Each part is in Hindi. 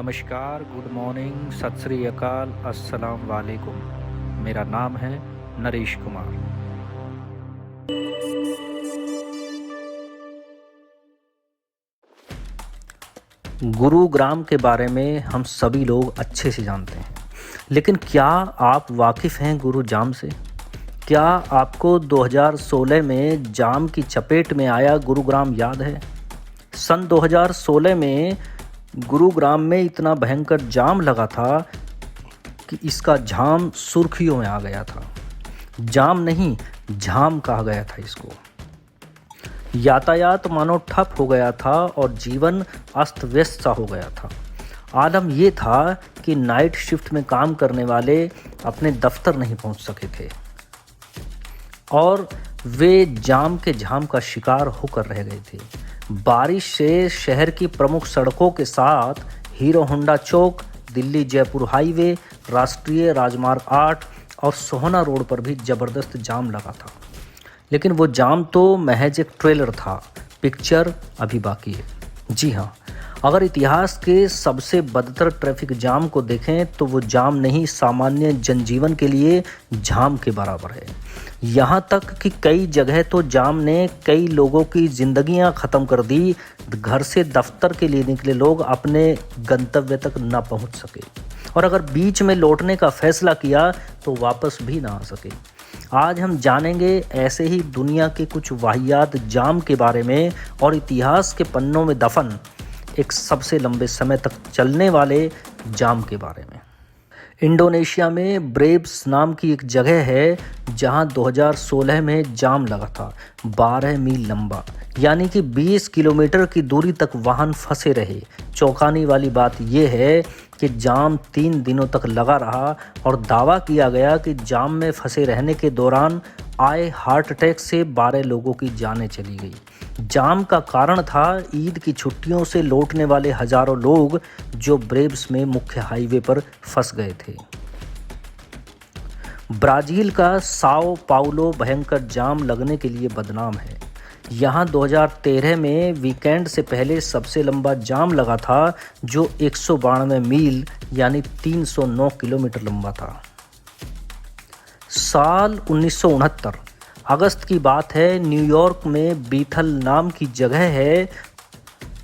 नमस्कार, गुड मॉर्निंग, सत श्री अकाल, अस्सलाम वालेकुम। मेरा नाम है नरेश कुमार। गुरुग्राम के बारे में हम सभी लोग अच्छे से जानते हैं, लेकिन क्या आप वाकिफ़ हैं गुरुग्राम से? क्या आपको 2016 में जाम की चपेट में आया गुरुग्राम याद है? सन 2016 में गुरुग्राम में इतना भयंकर जाम लगा था कि इसका झाम सुर्खियों में आ गया था। जाम नहीं, झाम कहा गया था इसको। यातायात मानो ठप हो गया था और जीवन अस्त व्यस्त सा हो गया था। आलम ये था कि नाइट शिफ्ट में काम करने वाले अपने दफ्तर नहीं पहुंच सके थे और वे जाम के झाम का शिकार होकर रह गए थे। बारिश से शहर की प्रमुख सड़कों के साथ हीरो होंडा चौक, दिल्ली जयपुर हाईवे, राष्ट्रीय राजमार्ग 8 और सोहना रोड पर भी ज़बरदस्त जाम लगा था। लेकिन वो जाम तो महज एक ट्रेलर था, पिक्चर अभी बाकी है। जी हाँ, अगर इतिहास के सबसे बदतर ट्रैफिक जाम को देखें तो वो जाम नहीं, सामान्य जनजीवन के लिए झाम के बराबर है। यहाँ तक कि कई जगह तो जाम ने कई लोगों की ज़िंदगियाँ ख़त्म कर दी। घर से दफ्तर के लिए निकले लोग अपने गंतव्य तक न पहुँच सके और अगर बीच में लौटने का फैसला किया तो वापस भी ना आ सके। आज हम जानेंगे ऐसे ही दुनिया के कुछ वाहियात जाम के बारे में और इतिहास के पन्नों में दफन एक सबसे लंबे समय तक चलने वाले जाम के बारे में। इंडोनेशिया में ब्रेब्स नाम की एक जगह है जहां 2016 में जाम लगा था। 12 मील लंबा, यानी कि 20 किलोमीटर की दूरी तक वाहन फंसे रहे। चौंकाने वाली बात यह है कि जाम 3 दिनों तक लगा रहा और दावा किया गया कि जाम में फंसे रहने के दौरान आए हार्ट अटैक से 12 लोगों की जानें चली गई। जाम का कारण था ईद की छुट्टियों से लौटने वाले हजारों लोग जो ब्रेब्स में मुख्य हाईवे पर फंस गए थे। ब्राज़ील का साओ पाउलो भयंकर जाम लगने के लिए बदनाम है। यहाँ 2013 में वीकेंड से पहले सबसे लंबा जाम लगा था जो 192 मील यानी 309 किलोमीटर लंबा था। साल 1969 अगस्त की बात है। न्यूयॉर्क में बीथल नाम की जगह है,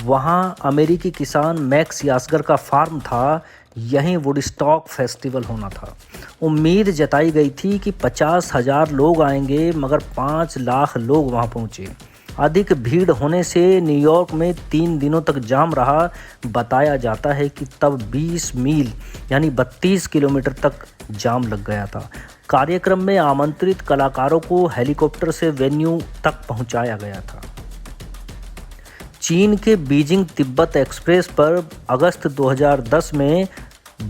वहाँ अमेरिकी किसान मैक्स यासगर का फार्म था। यहीं वुडस्टॉक फेस्टिवल होना था। उम्मीद जताई गई थी कि 50,000 लोग आएंगे, मगर 5 लाख लोग वहाँ पहुँचे। अधिक भीड़ होने से न्यूयॉर्क में 3 दिनों तक जाम रहा। बताया जाता है कि तब 20 मील यानी 32 किलोमीटर तक जाम लग गया था। कार्यक्रम में आमंत्रित कलाकारों को हेलीकॉप्टर से वेन्यू तक पहुंचाया गया था। चीन के बीजिंग तिब्बत एक्सप्रेस पर अगस्त 2010 में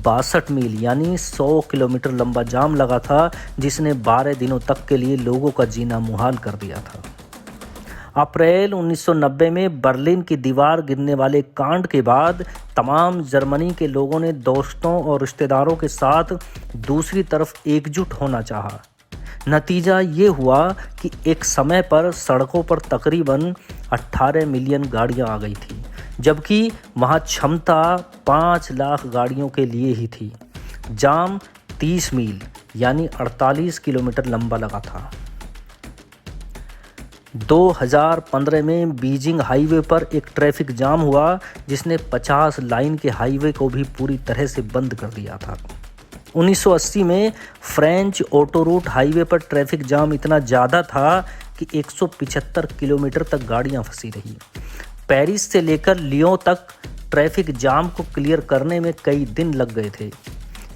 62 मील यानी 100 किलोमीटर लंबा जाम लगा था, जिसने 12 दिनों तक के लिए लोगों का जीना मुहाल कर दिया था। अप्रैल 1990 में बर्लिन की दीवार गिरने वाले कांड के बाद तमाम जर्मनी के लोगों ने दोस्तों और रिश्तेदारों के साथ दूसरी तरफ एकजुट होना चाहा। नतीजा ये हुआ कि एक समय पर सड़कों पर तकरीबन 18 मिलियन गाड़ियां आ गई थी, जबकि वहां क्षमता 5 लाख गाड़ियों के लिए ही थी। जाम 30 मील यानी 48 किलोमीटर लंबा लगा था। 2015 में बीजिंग हाईवे पर एक ट्रैफिक जाम हुआ जिसने 50 लाइन के हाईवे को भी पूरी तरह से बंद कर दिया था। 1980 में फ्रेंच ऑटो रूट हाईवे पर ट्रैफिक जाम इतना ज़्यादा था कि 175 किलोमीटर तक गाड़ियां फंसी रही। पेरिस से लेकर लियों तक ट्रैफिक जाम को क्लियर करने में कई दिन लग गए थे।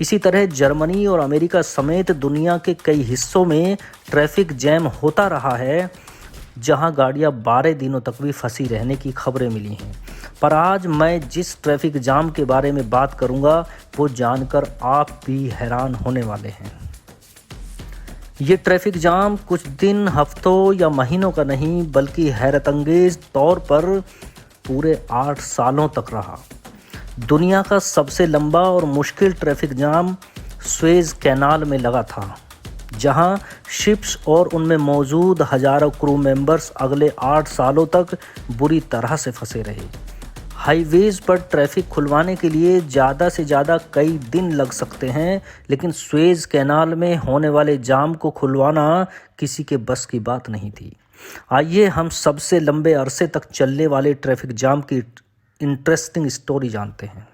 इसी तरह जर्मनी और अमेरिका समेत दुनिया के कई हिस्सों में ट्रैफिक जैम होता रहा है, जहां गाड़ियां 12 दिनों तक भी फंसी रहने की खबरें मिली हैं। पर आज मैं जिस ट्रैफिक जाम के बारे में बात करूंगा वो जानकर आप भी हैरान होने वाले हैं। ये ट्रैफिक जाम कुछ दिन, हफ्तों या महीनों का नहीं, बल्कि हैरतअंगेज तौर पर पूरे 8 सालों तक रहा। दुनिया का सबसे लंबा और मुश्किल ट्रैफिक जाम सुएज कैनाल में लगा था, जहां शिप्स और उनमें मौजूद हजारों क्रू मेंबर्स अगले 8 सालों तक बुरी तरह से फंसे रहे। हाईवेज पर ट्रैफिक खुलवाने के लिए ज़्यादा से ज़्यादा कई दिन लग सकते हैं, लेकिन सुएज़ कैनाल में होने वाले जाम को खुलवाना किसी के बस की बात नहीं थी। आइए हम सबसे लंबे अरसे तक चलने वाले ट्रैफिक जाम की इंटरेस्टिंग स्टोरी जानते हैं।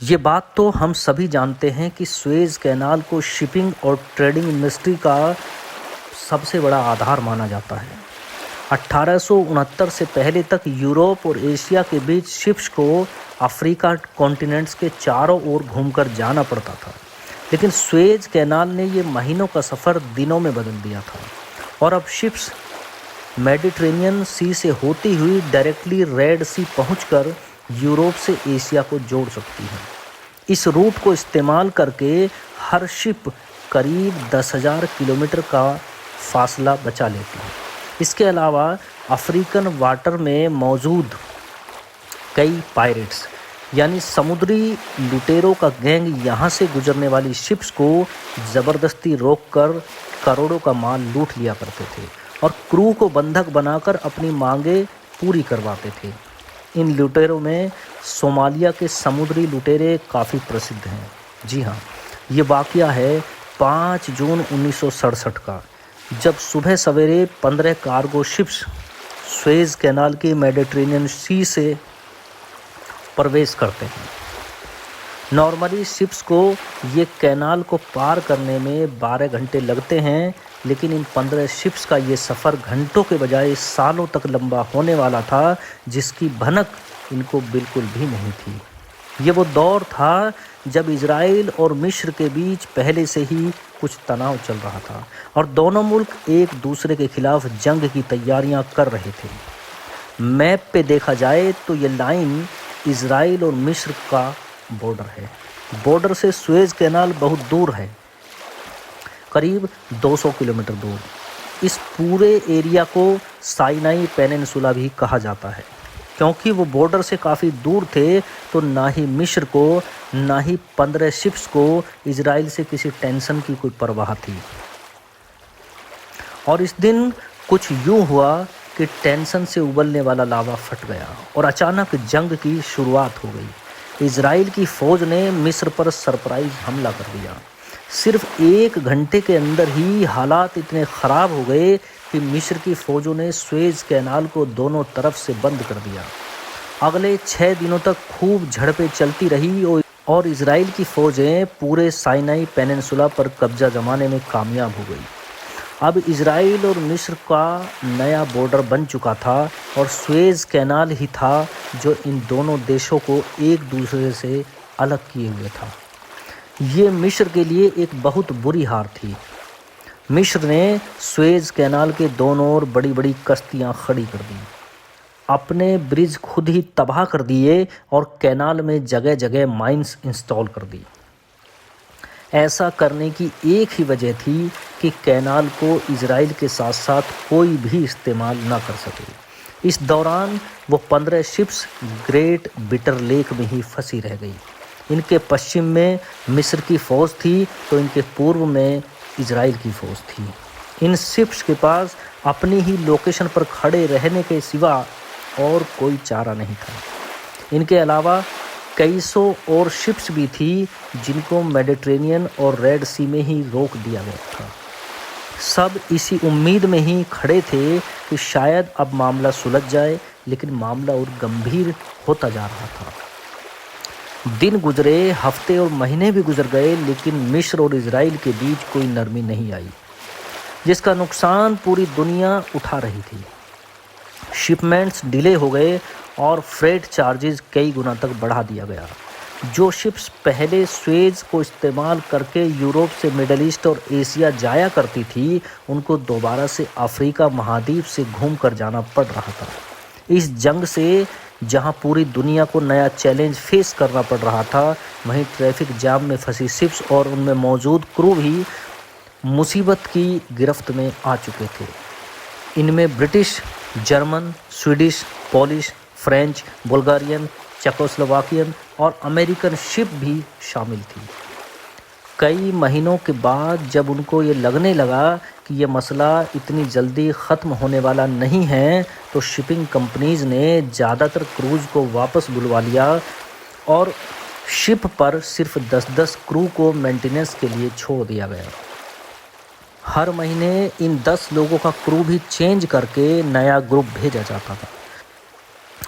ये बात तो हम सभी जानते हैं कि सुएज़ कैनाल को शिपिंग और ट्रेडिंग इंडस्ट्री का सबसे बड़ा आधार माना जाता है। 1869 से पहले तक यूरोप और एशिया के बीच शिप्स को अफ्रीका कॉन्टिनेंट्स के चारों ओर घूमकर जाना पड़ता था, लेकिन सुएज़ कैनाल ने ये महीनों का सफ़र दिनों में बदल दिया था और अब शिप्स मेडिटेरेनियन सी से होती हुई डायरेक्टली रेड सी पहुंचकर यूरोप से एशिया को जोड़ सकती हैं। इस रूट को इस्तेमाल करके हर शिप करीब 10,000 किलोमीटर का फासला बचा लेती है। इसके अलावा अफ्रीकन वाटर में मौजूद कई पायरेट्स यानी समुद्री लुटेरों का गैंग यहाँ से गुजरने वाली शिप्स को ज़बरदस्ती रोककर करोड़ों का माल लूट लिया करते थे और क्रू को बंधक बनाकर अपनी मांगें पूरी करवाते थे। इन लुटेरों में सोमालिया के समुद्री लुटेरे काफ़ी प्रसिद्ध हैं। जी हाँ, ये वाक़या है 5 जून 1967 का, जब सुबह सवेरे 15 कार्गो शिप्स सुएज़ कैनाल के मेडिटेरेनियन सी से प्रवेश करते हैं। नॉर्मली शिप्स को ये कैनाल को पार करने में 12 घंटे लगते हैं, लेकिन इन 15 शिप्स का ये सफ़र घंटों के बजाय सालों तक लंबा होने वाला था, जिसकी भनक इनको बिल्कुल भी नहीं थी। ये वो दौर था जब इजराइल और मिस्र के बीच पहले से ही कुछ तनाव चल रहा था और दोनों मुल्क एक दूसरे के खिलाफ जंग की तैयारियां कर रहे थे। मैप पे देखा जाए तो ये लाइन इजराइल और मिस्र का बॉर्डर है। बॉर्डर से सुएज़ कैनाल बहुत दूर है, करीब 200 किलोमीटर दूर। इस पूरे एरिया को साइनाई पेनिनसुला भी कहा जाता है। क्योंकि वो बॉर्डर से काफ़ी दूर थे, तो ना ही मिस्र को ना ही 15 शिप्स को इजराइल से किसी टेंशन की कोई परवाह थी। और इस दिन कुछ यूँ हुआ कि टेंशन से उबलने वाला लावा फट गया और अचानक जंग की शुरुआत हो गई। इजराइल की फ़ौज ने मिस्र पर सरप्राइज़ हमला कर दिया। सिर्फ 1 घंटे के अंदर ही हालात इतने ख़राब हो गए कि मिस्र की फ़ौजों ने सुएज़ कैनाल को दोनों तरफ से बंद कर दिया। अगले 6 दिनों तक खूब झड़पें चलती रही और इजराइल की फ़ौजें पूरे साइनाई पेनिनसुला पर कब्जा जमाने में कामयाब हो गई। अब इजराइल और मिस्र का नया बॉर्डर बन चुका था और सुएज़ कैनाल ही था जो इन दोनों देशों को एक दूसरे से अलग किए हुए था। ये मिस्र के लिए एक बहुत बुरी हार थी। मिस्र ने सुएज़ कैनाल के दोनों ओर बड़ी बड़ी कश्तियाँ खड़ी कर दी, अपने ब्रिज खुद ही तबाह कर दिए और कैनाल में जगह जगह माइंस इंस्टॉल कर दी। ऐसा करने की एक ही वजह थी कि कैनाल को इजराइल के साथ साथ कोई भी इस्तेमाल ना कर सके। इस दौरान वो 15 शिप्स ग्रेट बिटर लेक में ही फंसी रह गई। इनके पश्चिम में मिस्र की फ़ौज थी तो इनके पूर्व में इजराइल की फ़ौज थी। इन शिप्स के पास अपनी ही लोकेशन पर खड़े रहने के सिवा और कोई चारा नहीं था। इनके अलावा कई सौ और शिप्स भी थी जिनको मेडिटेरेनियन और रेड सी में ही रोक दिया गया था। सब इसी उम्मीद में ही खड़े थे कि शायद अब मामला सुलझ जाए, लेकिन मामला और गंभीर होता जा रहा था। दिन गुजरे, हफ्ते और महीने भी गुजर गए, लेकिन मिस्र और इजराइल के बीच कोई नरमी नहीं आई, जिसका नुकसान पूरी दुनिया उठा रही थी। शिपमेंट्स डिले हो गए और फ्रेट चार्जेस कई गुना तक बढ़ा दिया गया। जो शिप्स पहले सुएज़ को इस्तेमाल करके यूरोप से मिडल ईस्ट और एशिया जाया करती थी, उनको दोबारा से अफ्रीका महाद्वीप से घूम कर जाना पड़ रहा था। इस जंग से जहां पूरी दुनिया को नया चैलेंज फेस करना पड़ रहा था, वहीं ट्रैफिक जाम में फंसी शिप्स और उनमें मौजूद क्रू भी मुसीबत की गिरफ्त में आ चुके थे। इनमें British, German, Swedish, Polish, French, Bulgarian, Czechoslovakian और अमेरिकन शिप भी शामिल थी। कई महीनों के बाद जब उनको ये लगने लगा कि ये मसला इतनी जल्दी ख़त्म होने वाला नहीं है, तो शिपिंग कंपनीज़ ने ज़्यादातर क्रूज़ को वापस बुलवा लिया और शिप पर सिर्फ 10-10 क्रू को मेंटेनेंस के लिए छोड़ दिया गया। हर महीने इन 10 लोगों का क्रू भी चेंज करके नया ग्रुप भेजा जाता था।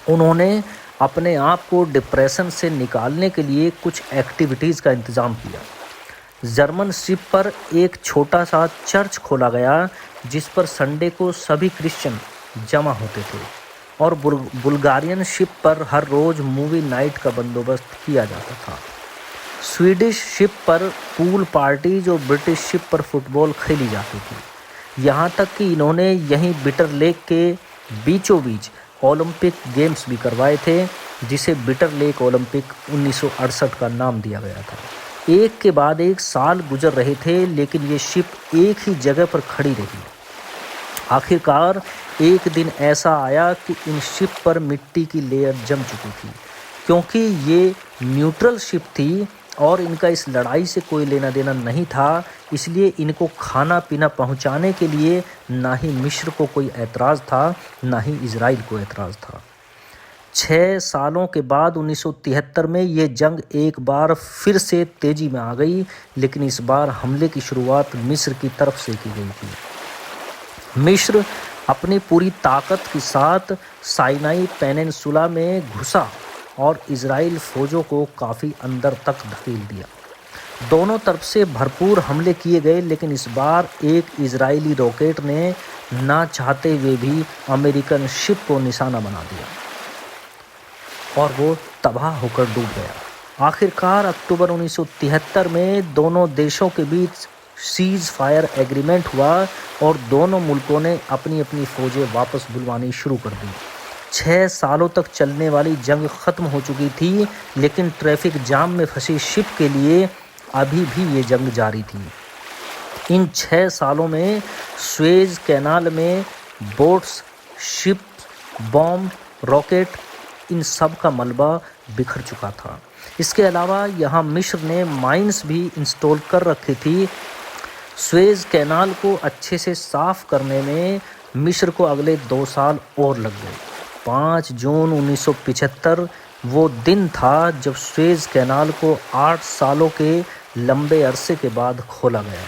उन्होंने अपने आप को डिप्रेशन से निकालने के लिए कुछ एक्टिविटीज़ का इंतज़ाम किया। जर्मन शिप पर एक छोटा सा चर्च खोला गया जिस पर संडे को सभी क्रिश्चियन जमा होते थे और बुल्गारियन शिप पर हर रोज़ मूवी नाइट का बंदोबस्त किया जाता था। स्वीडिश शिप पर पूल पार्टी जो ब्रिटिश शिप पर फुटबॉल खेली जाती थी। यहाँ तक कि इन्होंने यहीं बिटर लेक के बीचों बीच ओलंपिक गेम्स भी करवाए थे, जिसे बिटर लेक ओलंपिक 1968 का नाम दिया गया था। एक के बाद एक साल गुजर रहे थे, लेकिन ये शिप एक ही जगह पर खड़ी रही। आखिरकार एक दिन ऐसा आया कि इन शिप पर मिट्टी की लेयर जम चुकी थी। क्योंकि ये न्यूट्रल शिप थी और इनका इस लड़ाई से कोई लेना देना नहीं था, इसलिए इनको खाना पीना पहुंचाने के लिए ना ही मिस्र को कोई एतराज़ था, ना ही इजराइल को एतराज़ था। 6 सालों के बाद 1973 में ये जंग एक बार फिर से तेज़ी में आ गई, लेकिन इस बार हमले की शुरुआत मिस्र की तरफ से की गई थी। मिस्र अपनी पूरी ताकत के साथ साइनाई पेनिनसुला में घुसा और इजराइल फ़ौजों को काफ़ी अंदर तक धकेल दिया। दोनों तरफ से भरपूर हमले किए गए, लेकिन इस बार एक इजरायली रॉकेट ने ना चाहते हुए भी अमेरिकन शिप को निशाना बना दिया और वो तबाह होकर डूब गया। आखिरकार अक्टूबर 1973 में दोनों देशों के बीच सीज़ फायर एग्रीमेंट हुआ और दोनों मुल्कों ने अपनी अपनी फ़ौजें वापस बुलवानी शुरू कर दी। 6 सालों तक चलने वाली जंग ख़त्म हो चुकी थी, लेकिन ट्रैफिक जाम में फंसी शिप के लिए अभी भी ये जंग जारी थी। इन 6 सालों में स्वेज कैनाल में बोट्स, शिप, बॉम्ब, रॉकेट, इन सब का मलबा बिखर चुका था। इसके अलावा यहाँ मिस्र ने माइंस भी इंस्टॉल कर रखी थी। स्वेज कैनाल को अच्छे से साफ़ करने में मिस्र को अगले 2 साल और लग गए। 5 जून 1975 वो दिन था जब स्वेज कैनाल को 8 सालों के लंबे अरसे के बाद खोला गया।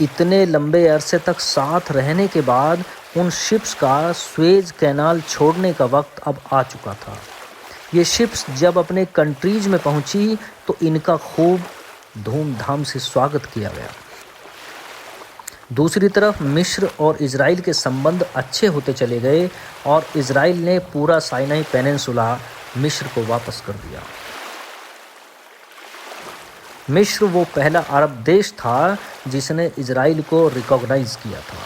इतने लंबे अरसे तक साथ रहने के बाद उन शिप्स का स्वेज कैनाल छोड़ने का वक्त अब आ चुका था। ये शिप्स जब अपने कंट्रीज में पहुंची तो इनका खूब धूमधाम से स्वागत किया गया। दूसरी तरफ मिस्र और इजराइल के संबंध अच्छे होते चले गए और इजराइल ने पूरा साइनाई पेनिनसुला मिस्र को वापस कर दिया। मिस्र वो पहला अरब देश था जिसने इजराइल को रिकॉग्नाइज़ किया था।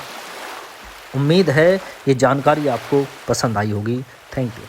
उम्मीद है ये जानकारी आपको पसंद आई होगी। Thank you.